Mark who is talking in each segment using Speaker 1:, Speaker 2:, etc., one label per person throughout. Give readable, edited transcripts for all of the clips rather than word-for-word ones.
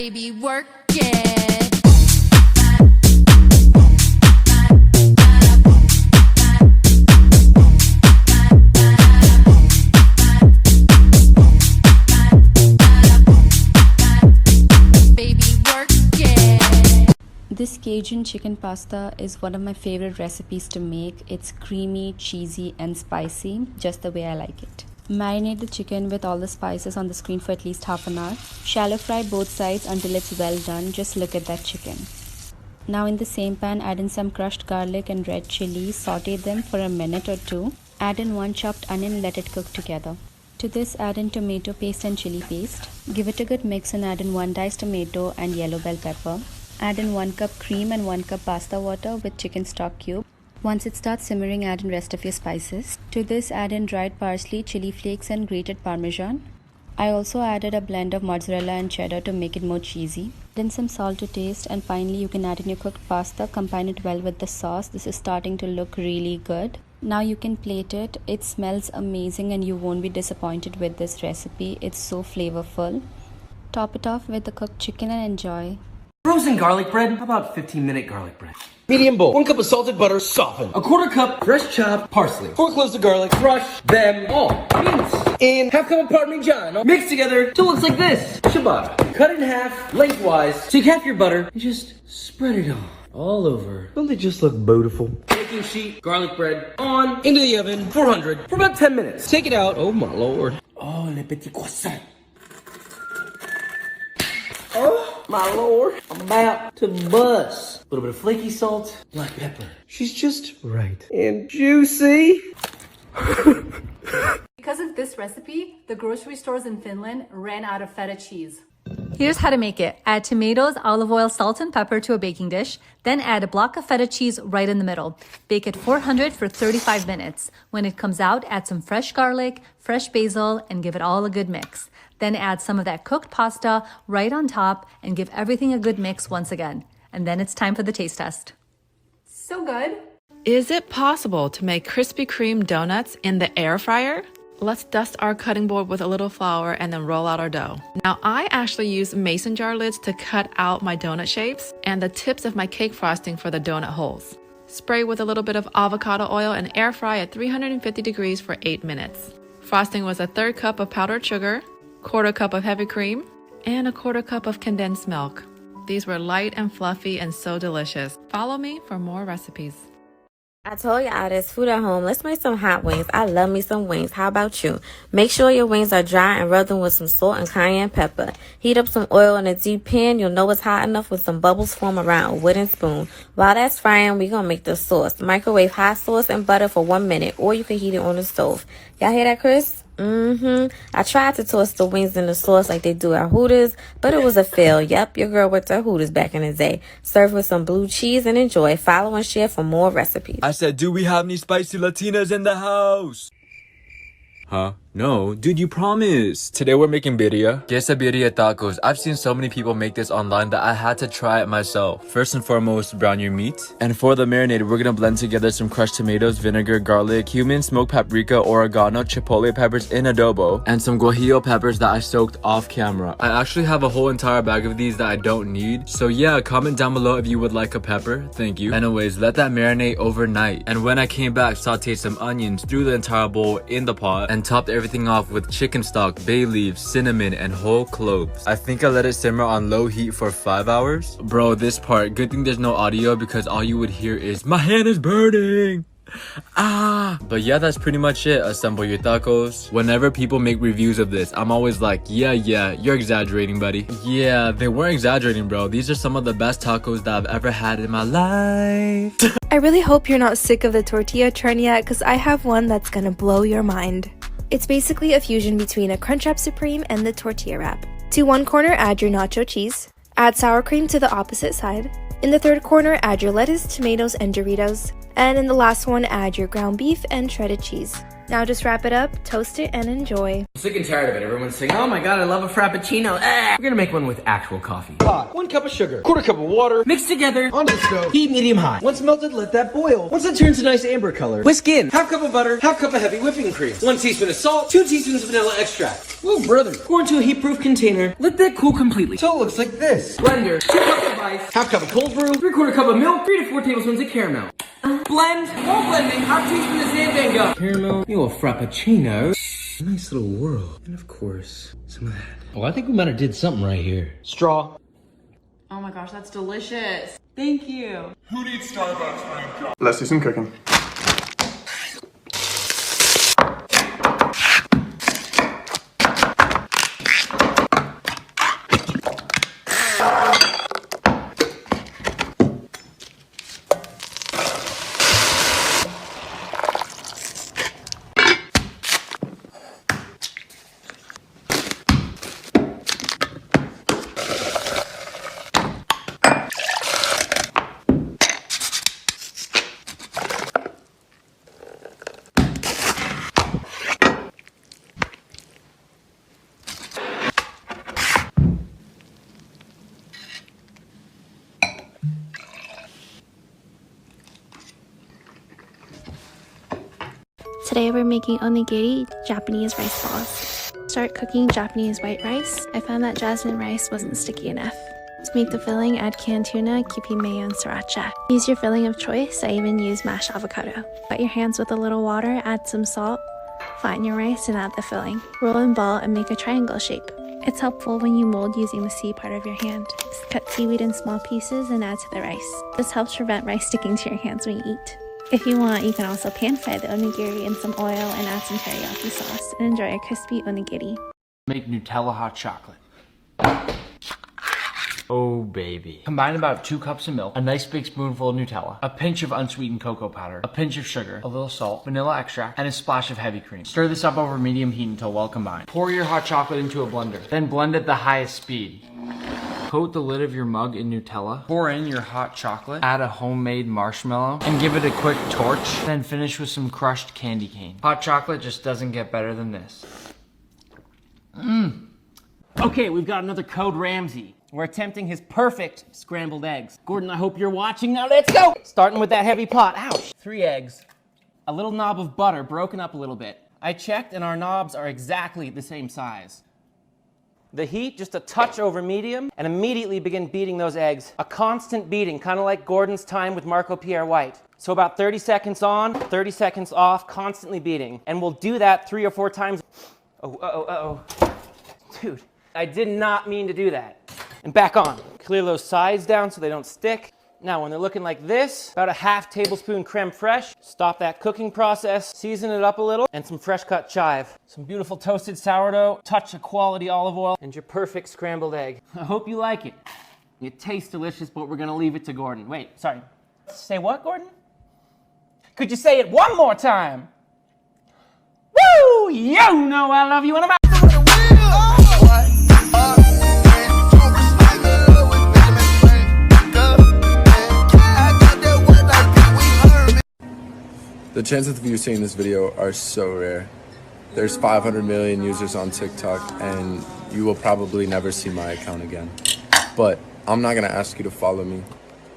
Speaker 1: Baby, work it.
Speaker 2: This Cajun chicken pasta is one of my favorite recipes to make. It's creamy, cheesy, and spicy, just the way I like it. Marinate the chicken with all the spices on the screen for at least half an hour. Shallow fry both sides until it's well done. Just look at that chicken. Now in the same pan, add in some crushed garlic and red chilies. Saute them for a minute or two. Add in 1 chopped onion and let it cook together. To this, add in tomato paste and chili paste. Give it a good mix and add in 1 diced tomato and yellow bell pepper. Add in 1 cup cream and 1 cup pasta water with chicken stock cube. Once it starts simmering, add in rest of your spices. To this, add in dried parsley, chili flakes and grated parmesan. I also added a blend of mozzarella and cheddar to make it more cheesy. Add in some salt to taste, and finally you can add in your cooked pasta. Combine it well with the sauce. This is starting to look really good. Now you can plate it. It smells amazing and you won't be disappointed with this recipe. It's so flavorful. Top it off with the cooked chicken and enjoy.
Speaker 3: Frozen garlic bread? How about 15-minute garlic bread?
Speaker 4: Medium bowl. 1 cup of salted butter, softened.
Speaker 3: 1/4 cup fresh chopped parsley.
Speaker 4: 4 cloves of garlic.
Speaker 3: Crush them all. Mince.
Speaker 4: And half cup of Parmesan.
Speaker 3: Mix together till it looks like this. Ciabatta. Cut in half lengthwise. Take half your butter and just spread it all over.
Speaker 4: Don't they just look beautiful?
Speaker 3: Baking sheet, garlic bread on.
Speaker 4: Into the oven, 400.
Speaker 3: For about 10 minutes.
Speaker 4: Take it out. Oh my lord.
Speaker 3: Oh, le petit croissant. Oh, my lord. I'm about to bust. A little bit of flaky salt, black pepper.
Speaker 4: She's just right. And juicy.
Speaker 5: Because of this recipe, the grocery stores in Finland ran out of feta cheese. Here's how to make it. Add tomatoes, olive oil, salt, and pepper to a baking dish. Then add a block of feta cheese right in the middle. Bake at 400 for 35 minutes. When it comes out, add some fresh garlic, fresh basil, and give it all a good mix. Then add some of that cooked pasta right on top and give everything a good mix once again. And then it's time for the taste test. So good.
Speaker 6: Is it possible to make Krispy Kreme donuts in the air fryer? Let's dust our cutting board with a little flour and then roll out our dough. Now I actually use mason jar lids to cut out my donut shapes and the tips of my cake frosting for the donut holes. Spray with a little bit of avocado oil and air fry at 350 degrees for 8 minutes. Frosting was a 1/3 cup of powdered sugar, 1/4 cup of heavy cream, and a 1/4 cup of condensed milk. These were light and fluffy and so delicious. Follow me for more recipes.
Speaker 7: I told y'all there's food at home. Let's make some hot wings. I love me some wings. How about you? Make sure your wings are dry and rub them with some salt and cayenne pepper. Heat up some oil in a deep pan. You'll know it's hot enough when some bubbles form around a wooden spoon. While that's frying, we're going to make the sauce. Microwave hot sauce and butter for 1 minute, or you can heat it on the stove. Y'all hear that, Chris? I tried to toss the wings in the sauce like they do at Hooters, but it was a fail. Yep, your girl worked at Hooters back in the day. Serve with some blue cheese and enjoy. Follow and share for more recipes.
Speaker 8: I said, do we have any spicy Latinas in the house? Huh? No, dude, you promised. Today we're making birria. Quesadilla tacos. I've seen so many people make this online that I had to try it myself. First and foremost, brown your meat. And for the marinade, we're gonna blend together some crushed tomatoes, vinegar, garlic, cumin, smoked paprika, oregano, chipotle peppers in adobo, and some guajillo peppers that I soaked off camera. I actually have a whole entire bag of these that I don't need. So yeah, comment down below if you would like a pepper. Thank you. Anyways, let that marinate overnight. And when I came back, sauteed some onions through the entire bowl in the pot and topped everything off with chicken stock, bay leaves, cinnamon, and whole cloves. I think I let it simmer on low heat for 5 hours. Bro, this part, good thing there's no audio because all you would hear is, my hand is burning! Ah! But yeah, that's pretty much it. Assemble your tacos. Whenever people make reviews of this, I'm always like, yeah, you're exaggerating, buddy. Yeah, they weren't exaggerating, bro. These are some of the best tacos that I've ever had in my life.
Speaker 9: I really hope you're not sick of the tortilla churn yet, because I have one that's gonna blow your mind. It's basically a fusion between a Crunchwrap Supreme and the tortilla wrap. To one corner, add your nacho cheese. Add sour cream to the opposite side. In the third corner, add your lettuce, tomatoes, and Doritos. And in the last one, add your ground beef and shredded cheese. Now just wrap it up, toast it, and enjoy.
Speaker 3: I'm sick and tired of it. Everyone's saying, oh my god, I love a Frappuccino. We're gonna make one with actual coffee.
Speaker 4: Hot. 1 cup of sugar. Quarter cup of water.
Speaker 3: Mixed together.
Speaker 4: Onto the stove. Heat medium high. Once melted, let that boil. Once it turns a nice amber color, whisk in. Half cup of butter. Half cup of heavy whipping cream. 1 teaspoon of salt. 2 teaspoons of vanilla extract. Ooh, brother.
Speaker 3: Pour into a heat-proof container. Let that cool completely.
Speaker 4: So it looks like this.
Speaker 3: Blender. 2 cups of ice.
Speaker 4: Half cup of cold brew.
Speaker 3: 3/4 cup of milk. 3 to 4 tablespoons of caramel. Blend. While blending, half teaspoon of Zan Gum. Caramel. You a Frappuccino. Nice little whirl. And of course, some of that.
Speaker 4: Oh, I think we might have did something right here. Straw.
Speaker 6: Oh my gosh, that's delicious. Thank you.
Speaker 10: Who needs Starbucks? Let's do some cooking.
Speaker 9: Today we're making onigiri, Japanese rice balls. Start cooking Japanese white rice. I found that jasmine rice wasn't sticky enough. To make the filling, add canned tuna, kewpie mayo, and sriracha. Use your filling of choice. I even use mashed avocado. Wet your hands with a little water, add some salt, flatten your rice, and add the filling. Roll and ball and make a triangle shape. It's helpful when you mold using the C part of your hand. Cut seaweed in small pieces and add to the rice. This helps prevent rice sticking to your hands when you eat. If you want, you can also pan fry the onigiri in some oil and add some teriyaki sauce and enjoy a crispy onigiri.
Speaker 11: Make Nutella hot chocolate. Oh baby. Combine about 2 cups of milk, a nice big spoonful of Nutella, a pinch of unsweetened cocoa powder, a pinch of sugar, a little salt, vanilla extract, and a splash of heavy cream. Stir this up over medium heat until well combined. Pour your hot chocolate into a blender, then blend at the highest speed. Coat the lid of your mug in Nutella, pour in your hot chocolate, add a homemade marshmallow, and give it a quick torch, then finish with some crushed candy cane. Hot chocolate just doesn't get better than this.
Speaker 3: Okay, we've got another Code Ramsay. We're attempting his perfect scrambled eggs. Gordon, I hope you're watching. Now let's go! Starting with that heavy pot. Ouch! 3 eggs, a little knob of butter broken up a little bit. I checked and our knobs are exactly the same size. The heat, just a touch over medium, and immediately begin beating those eggs. A constant beating, kind of like Gordon's time with Marco Pierre White. So about 30 seconds on, 30 seconds off, constantly beating. And we'll do that 3 or 4 times. Oh. Dude, I did not mean to do that. And back on. Clear those sides down so they don't stick. Now, when they're looking like this, about a ½ tablespoon creme fraiche. Stop that cooking process, season it up a little, and some fresh cut chive. Some beautiful toasted sourdough, touch of quality olive oil, and your perfect scrambled egg. I hope you like it. It tastes delicious, but we're gonna leave it to Gordon. Wait, sorry. Say what, Gordon? Could you say it one more time? Woo! You know I love you and I'm out.
Speaker 8: The chances of you seeing this video are so rare. There's 500 million users on TikTok and you will probably never see my account again. But I'm not gonna ask you to follow me.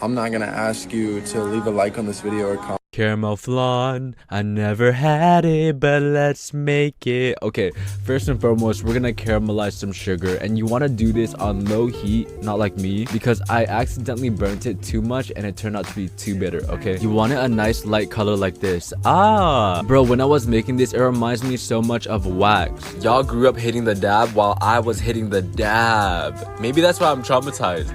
Speaker 8: I'm not gonna ask you to leave a like on this video or comment. Caramel flan, I never had it, but let's make it. Okay, first and foremost, we're gonna caramelize some sugar, and you want to do this on low heat, not like me, because I accidentally burnt it too much and it turned out to be too bitter. Okay, you want it a nice light color like this. Bro, when I was making this, it reminds me so much of wax. Y'all grew up hitting the dab while I was hitting the dab. Maybe that's why I'm traumatized.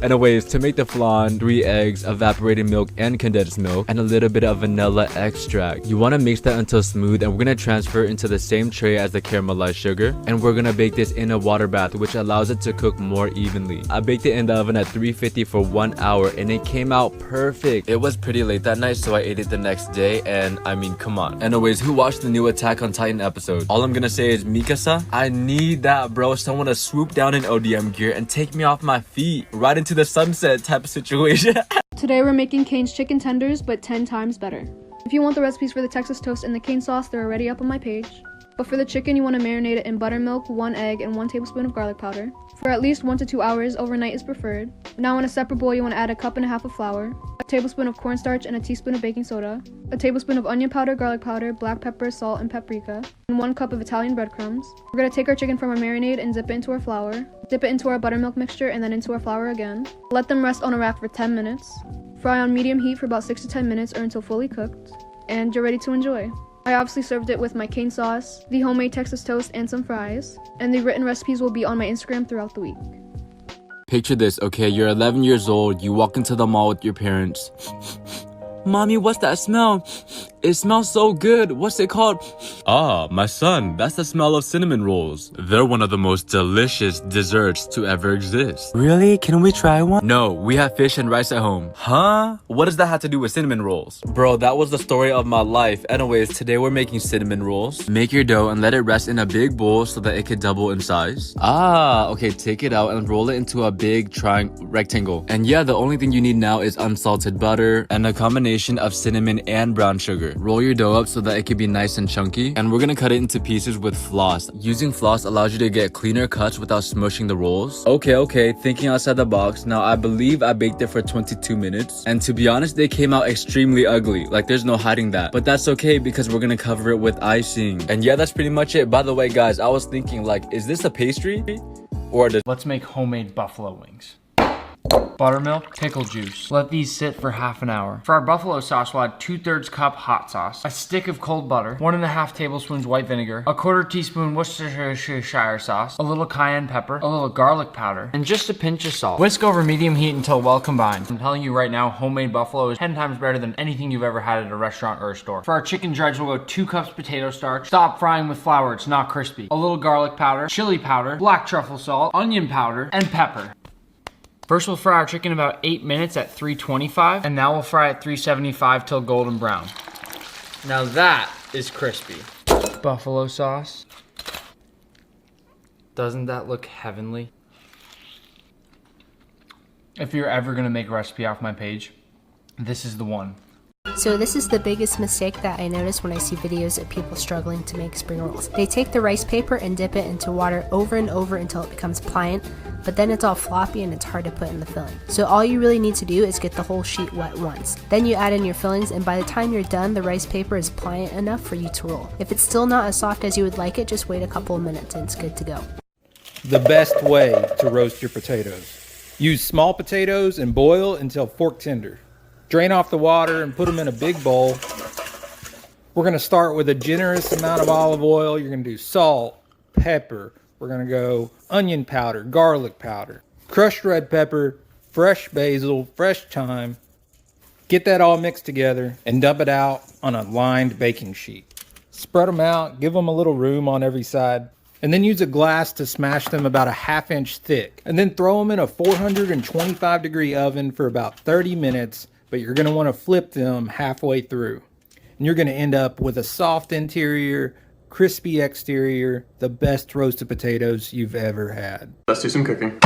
Speaker 8: Anyways, to make the flan, 3 eggs, evaporated milk and condensed milk, and a little bit of vanilla extract. You want to mix that until smooth, and we're going to transfer it into the same tray as the caramelized sugar, and we're going to bake this in a water bath, which allows it to cook more evenly. I baked it in the oven at 350 for 1 hour, and it came out perfect. It was pretty late that night, so I ate it the next day, and I mean, come on. Anyways, who watched the new Attack on Titan episode? All I'm gonna say is, Mikasa, I need that, bro. Someone to swoop down in ODM gear and take me off my feet right into the sunset type of situation.
Speaker 12: Today we're making Cane's chicken tenders, but 10 times better. If you want the recipes for the Texas toast and the cane sauce, they're already up on my page. But for the chicken, you want to marinate it in buttermilk, 1 egg, and 1 tablespoon of garlic powder. For at least 1 to 2 hours, overnight is preferred. Now in a separate bowl, you want to add 1.5 cups of flour, a tablespoon of cornstarch, and a teaspoon of baking soda, a tablespoon of onion powder, garlic powder, black pepper, salt, and paprika, and 1 cup of Italian breadcrumbs. We're going to take our chicken from our marinade and dip it into our flour, dip it into our buttermilk mixture, and then into our flour again. Let them rest on a rack for 10 minutes. Fry on medium heat for about 6 to 10 minutes or until fully cooked, and you're ready to enjoy. I obviously served it with my cane sauce, the homemade Texas toast, and some fries. And the written recipes will be on my Instagram throughout the week.
Speaker 8: Picture this, okay? You're 11 years old, you walk into the mall with your parents. Mommy, what's that smell? It smells so good. What's it called? Ah, my son, that's the smell of cinnamon rolls. They're one of the most delicious desserts to ever exist. Really? Can we try one? No, we have fish and rice at home. Huh? What does that have to do with cinnamon rolls? Bro, that was the story of my life. Anyways, today we're making cinnamon rolls. Make your dough and let it rest in a big bowl so that it could double in size. Ah, okay, take it out and roll it into a big rectangle. And yeah, the only thing you need now is unsalted butter and a combination of cinnamon and brown sugar. Roll your dough up so that it can be nice and chunky, and we're gonna cut it into pieces with floss. Using floss allows you to get cleaner cuts without smushing the rolls. Okay, thinking outside the box. Now I believe I baked it for 22 minutes, and to be honest, they came out extremely ugly. Like, there's no hiding that, but that's okay because we're gonna cover it with icing. And yeah, that's pretty much it. By the way, guys, I was thinking, like, is this a pastry? Or
Speaker 11: Let's make homemade buffalo wings. Buttermilk, pickle juice. Let these sit for half an hour. For our buffalo sauce, we'll add 2/3 cup hot sauce, a stick of cold butter, 1.5 tablespoons white vinegar, a 1/4 teaspoon Worcestershire sauce, a little cayenne pepper, a little garlic powder, and just a pinch of salt. Whisk over medium heat until well combined. I'm telling you right now, homemade buffalo is 10 times better than anything you've ever had at a restaurant or a store. For our chicken dredge, we'll go 2 cups potato starch. Stop frying with flour, it's not crispy. A little garlic powder, chili powder, black truffle salt, onion powder, and pepper. First, we'll fry our chicken about 8 minutes at 325, and now we'll fry at 375 till golden brown. Now that is crispy. Buffalo sauce. Doesn't that look heavenly? If you're ever gonna make a recipe off my page, this is the one.
Speaker 13: So this is the biggest mistake that I notice when I see videos of people struggling to make spring rolls. They take the rice paper and dip it into water over and over until it becomes pliant, but then it's all floppy and it's hard to put in the filling. So all you really need to do is get the whole sheet wet once. Then you add in your fillings, and by the time you're done, the rice paper is pliant enough for you to roll. If it's still not as soft as you would like it, just wait a couple of minutes and it's good to go.
Speaker 14: The best way to roast your potatoes. Use small potatoes and boil until fork tender. Drain off the water and put them in a big bowl. We're gonna start with a generous amount of olive oil. You're gonna do salt, pepper. We're gonna go onion powder, garlic powder, crushed red pepper, fresh basil, fresh thyme. Get that all mixed together and dump it out on a lined baking sheet. Spread them out, give them a little room on every side, and then use a glass to smash them about a 1/2 inch thick. And then throw them in a 425-degree oven for about 30 minutes. But you're going to want to flip them halfway through. And you're going to end up with a soft interior, crispy exterior, the best roasted potatoes you've ever had.
Speaker 10: Let's do some cooking.